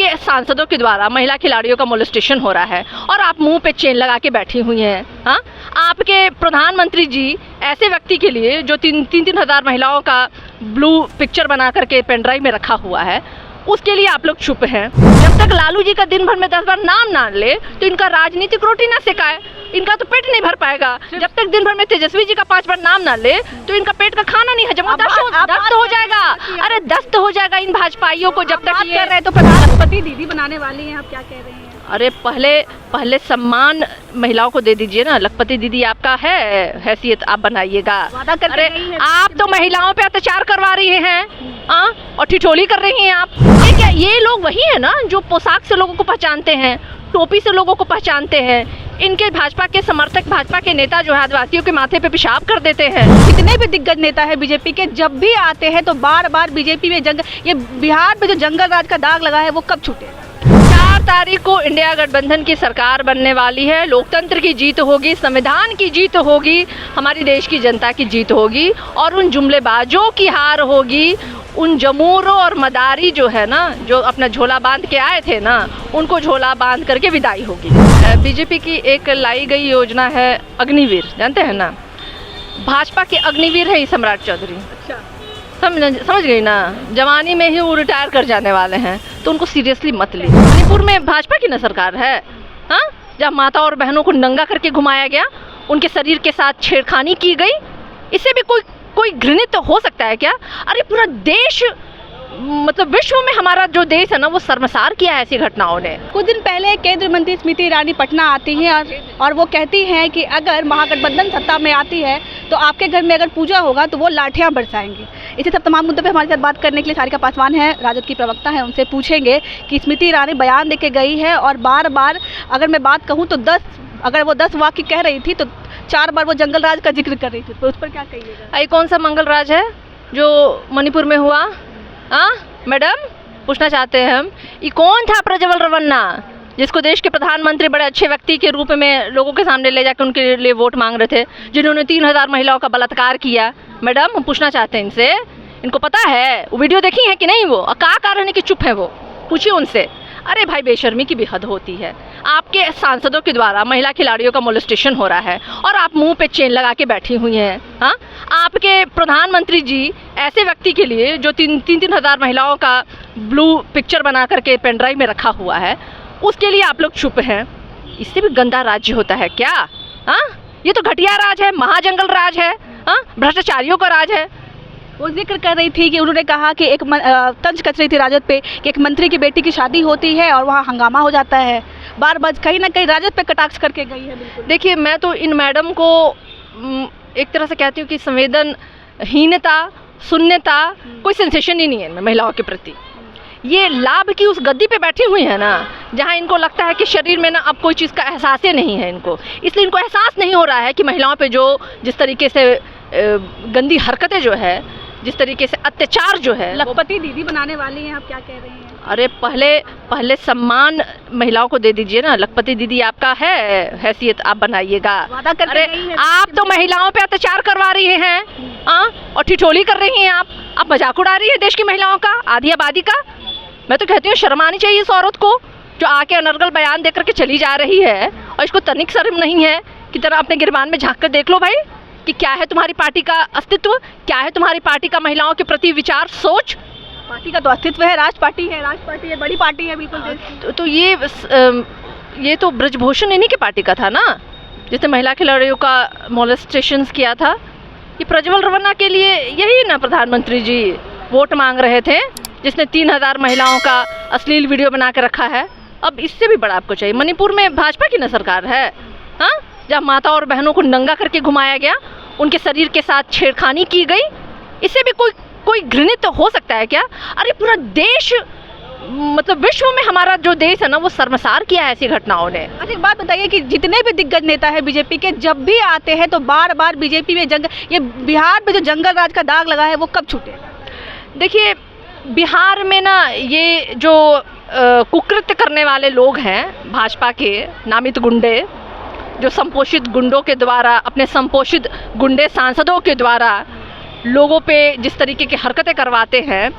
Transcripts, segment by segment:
आपके सांसदों के द्वारा महिला खिलाड़ियों का मोलेस्टेशन हो रहा है और आप मुंह पे चेन लगा के बैठी हुई हैं। हाँ, आपके प्रधानमंत्री जी ऐसे व्यक्ति के लिए जो तीन हजार महिलाओं का ब्लू पिक्चर बना करके पेन ड्राइव में रखा हुआ है, उसके लिए आप लोग चुप हैं। जब तक लालू जी का दिन भर में 10 बार नाम ना ले तो इनका राजनीतिक रोटी ना सिकाए, इनका तो पेट नहीं भर पाएगा। जब तक दिन भर में तेजस्वी जी का 5 बार नाम ना ले तो इनका पेट का खाना नहीं हजम होता, दस्त हो जाएगा। अरे दस्त हो जाएगा इन भाजपाइयों को जब तक कर रहे। तो प्रधानमंत्री दीदी बनाने वाली हैं, आप क्या कह रहे हैं? अरे पहले सम्मान महिलाओं को दे दीजिए ना। लखपति दीदी आपका है हैसियत, आप बनाइएगा। अरे आप तो महिलाओं पे अत्याचार करवा रही हैं और ठिठोली कर रही हैं आप। ये लोग वही है ना जो पोशाक से लोगों को पहचानते हैं, टोपी से लोगों को पहचानते हैं। इनके भाजपा के समर्थक, भाजपा के नेता जो है आदिवासियों के माथे पे पेशाब कर देते हैं। कितने भी दिग्गज नेता है बीजेपी के, जब भी आते हैं तो बार बार बीजेपी में ये बिहार में जो जंगल राज का दाग लगा है वो कब छूटेगा? 4 तारीख को इंडिया गठबंधन की सरकार बनने वाली है। लोकतंत्र की जीत होगी, संविधान की जीत होगी, हमारी देश की जनता की जीत होगी और उन जुमलेबाजों की हार होगी। उन जमूरों और मदारी जो है ना, जो अपना झोला बांध के आए थे ना, उनको झोला बांध करके विदाई होगी। बीजेपी की एक लाई गई योजना है अग्निवीर, जानते हैं ना? भाजपा के अग्निवीर है सम्राट चौधरी। अच्छा, समझ गई ना? जवानी में ही वो रिटायर कर जाने वाले हैं, तो उनको सीरियसली मत ली। मणिपुर में भाजपा की न सरकार है, हाँ, जब माता और बहनों को नंगा करके घुमाया गया, उनके शरीर के साथ छेड़खानी की गई। इससे भी कोई घृणित तो हो सकता है क्या? अरे पूरा देश, मतलब विश्व में हमारा जो देश है ना, वो शर्मसार किया है ऐसी घटनाओं ने। कुछ दिन पहले केंद्रीय मंत्री स्मृति ईरानी पटना आती हैं और वो कहती हैं कि अगर महागठबंधन सत्ता में आती है तो आपके घर में अगर पूजा होगा तो वो लाठियां बरसाएंगी। इसी सब तमाम मुद्दों पे हमारे साथ बात करने के लिए सारिका पासवान है, राजद की प्रवक्ता है। उनसे पूछेंगे कि स्मृति ईरानी बयान दे के गई है और बार बार, अगर मैं बात कहूँ तो 10 वाक्य कह रही थी तो 4 बार वो जंगल राज का जिक्र कर रही थी, तो उस पर क्या कहिएगा? ये कौन सा मंगल राज है जो मणिपुर में हुआ? हाँ मैडम, पूछना चाहते हैं हम, ये कौन था प्रज्वल रवन्ना जिसको देश के प्रधानमंत्री बड़े अच्छे व्यक्ति के रूप में लोगों के सामने ले जाकर उनके लिए वोट मांग रहे थे, जिन्होंने 3000 महिलाओं का बलात्कार किया? मैडम, हम पूछना चाहते हैं इनसे, इनको पता है? वो वीडियो देखी है कि नहीं? वो क्या कारण है कि चुप है? वो पूछिए उनसे। अरे भाई, बेशर्मी की भी हद होती है। आपके सांसदों के द्वारा महिला खिलाड़ियों का मोलेस्टेशन हो रहा है और आप मुंह पे चेन लगा के बैठी हुई हैं। हाँ, आपके प्रधानमंत्री जी ऐसे व्यक्ति के लिए जो 3000 महिलाओं का ब्लू पिक्चर बना करके पेन ड्राइव में रखा हुआ है, उसके लिए आप लोग चुप हैं। इससे भी गंदा राज्य होता है क्या? हाँ, ये तो घटिया राज है, महाजंगल राज है, हाँ, भ्रष्टाचारियों का राज है। वो जिक्र कर रही थी कि उन्होंने कहा कि एक तंज कस रही थी राजद पे कि एक मंत्री की बेटी की शादी होती है और वहाँ हंगामा हो जाता है। बार बार कहीं ना कहीं राजद पे कटाक्ष करके गई है। बिल्कुल। देखिए, मैं तो इन मैडम को एक तरह से कहती हूँ कि संवेदनहीनता, शून्यता, कोई सेंसेशन ही नहीं है इनमें महिलाओं के प्रति। ये लाभ की उस गद्दी पे बैठी हुई है ना, जहाँ इनको लगता है कि शरीर में ना अब कोई चीज़ का एहसास ही नहीं है इनको, इसलिए इनको एहसास नहीं हो रहा है कि महिलाओं पे जिस तरीके से गंदी हरकतें जो है, जिस तरीके से अत्याचार जो है। लखपति दीदी बनाने वाली हैं, आप क्या कह रहे हैं? अरे पहले सम्मान महिलाओं को दे दीजिए ना। लखपति दीदी आपका है हैसियत, आप बनाइएगा। अरे आप तो महिलाओं पे अत्याचार करवा रही हैं और ठिठोली कर रही हैं आप मजाक उड़ा रही है देश की महिलाओं का, आधी आबादी का। मैं तो कहती हूँ शर्म आनी चाहिए इस औरत को जो आके अनर्गल बयान दे करके चली जा रही है, और इसको तनिक शर्म नहीं है कि तरह अपने गिरबान में झाँक कर देख लो भाई कि क्या है तुम्हारी पार्टी का अस्तित्व, क्या है तुम्हारी पार्टी का महिलाओं के प्रति विचार, सोच। पार्टी का तो अस्तित्व है, राज पार्टी है, बड़ी पार्टी है बिल्कुल। तो ये तो ब्रजभूषण इन्हीं के पार्टी का था ना, जिसने महिला खिलाड़ियों का मोलेस्टेशन किया था। ये प्रज्वल रवन्ना के लिए यही ना प्रधानमंत्री जी वोट मांग रहे थे, जिसने 3000 महिलाओं का अश्लील वीडियो बना के रखा है। अब इससे भी बड़ा आपको चाहिए? मणिपुर में भाजपा की न सरकार है, हाँ, जब माता और बहनों को नंगा करके घुमाया गया, उनके शरीर के साथ छेड़खानी की गई। इससे भी कोई घृणित तो हो सकता है क्या? अरे पूरा देश, मतलब विश्व में हमारा जो देश है ना, वो शर्मसार किया है ऐसी घटनाओं ने। अच्छा, एक बात बताइए कि जितने भी दिग्गज नेता है बीजेपी के, जब भी आते हैं तो बार बार बीजेपी में ये बिहार में जो जंगल राज का दाग लगा है वो कब छूटेगा? देखिए, बिहार में ना ये जो कुकृत्य करने वाले लोग हैं, भाजपा के नामित गुंडे, जो संपोषित गुंडों के द्वारा, अपने संपोषित गुंडे सांसदों के द्वारा लोगों पे जिस तरीके की हरकतें करवाते हैं,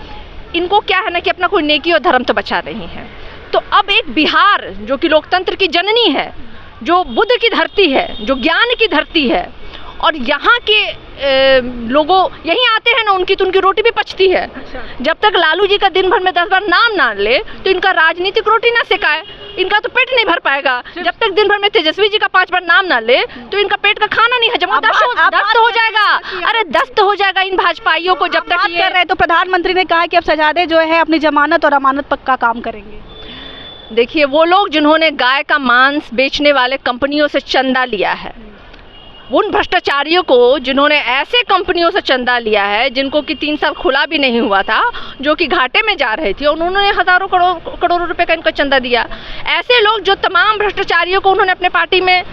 इनको क्या है ना कि अपना कोई नेकी और धर्म तो बचा नहीं है। तो अब एक बिहार जो कि लोकतंत्र की जननी है, जो बुद्ध की धरती है, जो ज्ञान की धरती है, और यहाँ के लोगों यहीं आते हैं ना, उनकी तो उनकी रोटी भी पचती है। जब तक लालू जी का दिन भर में 10 बार नाम ना ले तो इनका राजनीतिक रोटी ना सिकाए, इनका तो पेट नहीं भर पाएगा। जब तक दिन भर में तेजस्वी जी का 5 बार नाम ना ले तो इनका पेट का खाना नहीं हजम होता, दस्त हो जाएगा। अरे दस्त हो जाएगा इन भाजपाइयों को जब तक कर रहे। तो प्रधानमंत्री ने कहा कि अब शहजादे जो है अपनी जमानत और अमानत पक्का काम करेंगे। देखिए, वो लोग जिन्होंने गाय का मांस बेचने वाले कंपनियों से चंदा लिया है, उन भ्रष्टाचारियों को जिन्होंने ऐसे कंपनियों से चंदा लिया है जिनको कि 3 साल खुला भी नहीं हुआ था, जो कि घाटे में जा रहे थे, उन्होंने हज़ारों करोड़ों रुपए का इनका चंदा दिया। ऐसे लोग जो तमाम भ्रष्टाचारियों को उन्होंने अपने पार्टी में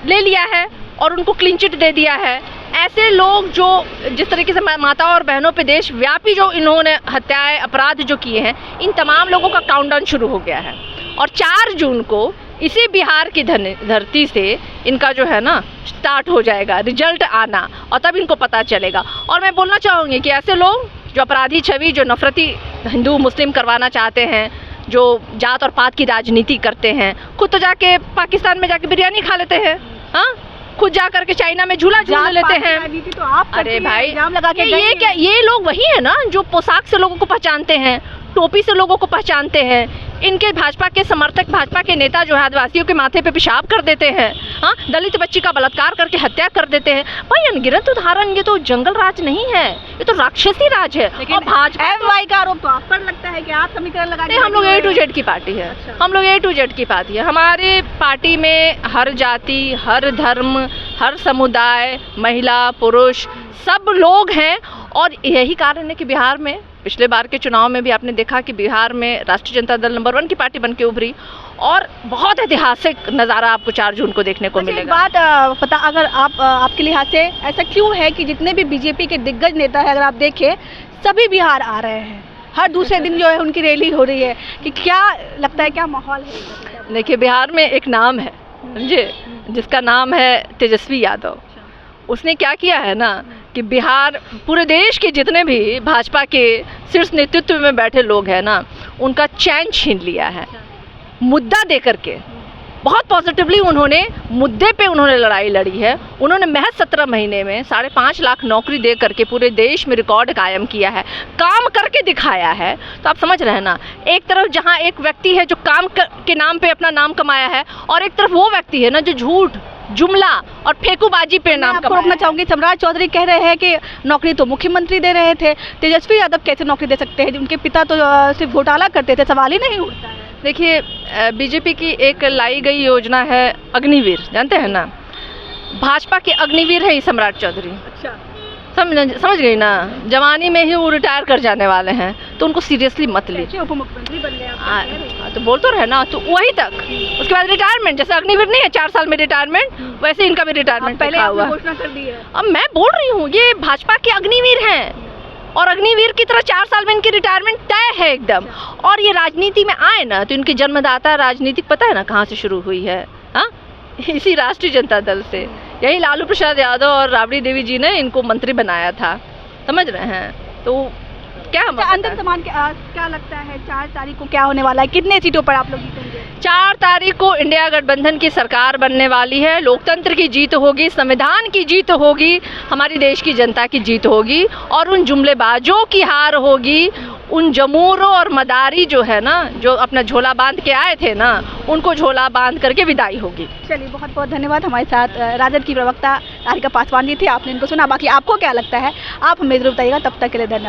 ले लिया है और उनको क्लीन चिट दे दिया है। ऐसे लोग जो जिस तरीके से माताओं और बहनों पे देशव्यापी जो इन्होंने हत्याएं, अपराध जो किए हैं, इन तमाम लोगों का काउंटडाउन शुरू हो गया है। और 4 जून को इसी बिहार की धरती से इनका जो है ना स्टार्ट हो जाएगा, रिजल्ट आना, और तब इनको पता चलेगा। और मैं बोलना चाहूँगी कि ऐसे लोग जो अपराधी छवि, जो नफरती हिंदू मुस्लिम करवाना चाहते हैं, जो जात और पात की राजनीति करते हैं, खुद तो जाके पाकिस्तान में जाके बिरयानी खा लेते हैं, हाँ, खुद जा करके चाइना में झूला झूल लेते हैं। तो आप अरे भाई, लगा के ये क्या, ये लोग वही है ना जो पोशाक से लोगों को पहचानते हैं, टोपी से लोगों को पहचानते हैं। इनके भाजपा के समर्थक, भाजपा के नेता जो है आदिवासियों के माथे पे पेशाब कर देते हैं, हाँ, दलित बच्ची का बलात्कार करके हत्या कर देते हैं। भाई अनगिनत उदाहरण, ये तो जंगल राज नहीं है, ये तो राक्षसी राज है। लेकिन भाजपा एमवाई का आरोप तो आप पर लगता है कि आप समीकरण लगा के। हम लोग A to Z की पार्टी है। हम लोग A to Z की पार्टी है। हमारे पार्टी में हर जाति, हर धर्म, हर समुदाय, महिला पुरुष सब लोग हैं। और यही कारण है कि बिहार में पिछले बार के चुनाव में भी आपने देखा कि बिहार में राष्ट्रीय जनता दल नंबर 1 की पार्टी बन के उभरी, और बहुत ऐतिहासिक नज़ारा आपको 4 जून को देखने को मिलेगा। बात पता, अगर आपके लिहाज से ऐसा क्यों है कि जितने भी बीजेपी के दिग्गज नेता है, अगर आप देखें, सभी बिहार आ रहे हैं, हर दूसरे दिन जो है उनकी रैली हो रही है, कि क्या लगता है, क्या माहौल है? देखिए, बिहार में एक नाम है, समझे, जिसका नाम है तेजस्वी यादव। उसने क्या किया है ना कि बिहार, पूरे देश के जितने भी भाजपा के शीर्ष नेतृत्व में बैठे लोग हैं ना, उनका चैन छीन लिया है मुद्दा दे करके। बहुत पॉजिटिवली उन्होंने मुद्दे पे उन्होंने लड़ाई लड़ी है। उन्होंने महज 17 महीने में 5.5 लाख नौकरी दे करके पूरे देश में रिकॉर्ड कायम किया है, काम करके दिखाया है। तो आप समझ रहे हैं ना, एक तरफ जहां एक व्यक्ति है जो काम के नाम पे अपना नाम कमाया है, और एक तरफ वो व्यक्ति है ना जो झूठ, जुमला और फेंकूबाजी पे नाम कमाया। रोकना चाहूंगी, सम्राट चौधरी कह रहे हैं कि नौकरी तो मुख्यमंत्री दे रहे थे, तेजस्वी यादव कैसे नौकरी दे सकते हैं, उनके पिता तो सिर्फ घोटाला करते थे, सवाल ही नहीं उठता है। देखिए, बीजेपी की एक लाई गई योजना है अग्निवीर, जानते हैं ना, भाजपा के अग्निवीर है सम्राट चौधरी। अच्छा, समझ गई ना, जवानी में ही वो रिटायर कर जाने वाले हैं, तो उनको सीरियसली मत लीजिए। उप मुख्यमंत्री बन गए, तो बोल तो रहे ना, तो वही तक, उसके बाद रिटायरमेंट। जैसे अग्निवीर नहीं है 4 साल में रिटायरमेंट, वैसे इनका भी रिटायरमेंट पहले हुआ। घोषणा कर दी है। अब मैं बोल रही हूँ, ये भाजपा के अग्निवीर हैं, और अग्निवीर की तरह 4 साल में इनकी रिटायरमेंट तय है एकदम। और ये राजनीति में आए ना, तो इनकी जन्मदाता राजनीतिक पता है ना कहाँ से शुरू हुई है, हाँ, इसी राष्ट्रीय जनता दल से। यही लालू प्रसाद यादव और राबड़ी देवी जी ने इनको मंत्री बनाया था, समझ रहे हैं। तो क्या अंतिम समान क्या लगता है 4 तारीख को क्या होने वाला है, कितने सीटों पर आप लोग जीतेंगे? 4 तारीख को इंडिया गठबंधन की सरकार बनने वाली है। लोकतंत्र की जीत होगी, संविधान की जीत होगी, हमारी देश की जनता की जीत होगी, और उन जुमलेबाजों की हार होगी, उन जमूरों और मदारी जो है ना, जो अपना झोला बांध के आए थे ना, उनको झोला बांध करके विदाई होगी। चलिए, बहुत बहुत धन्यवाद। हमारे साथ राजद की प्रवक्ता राधिका पासवान जी थे, आपने इनको सुना। बाकी आपको क्या लगता है आप हमें जरूर बताइएगा। तब तक के लिए धन्यवाद।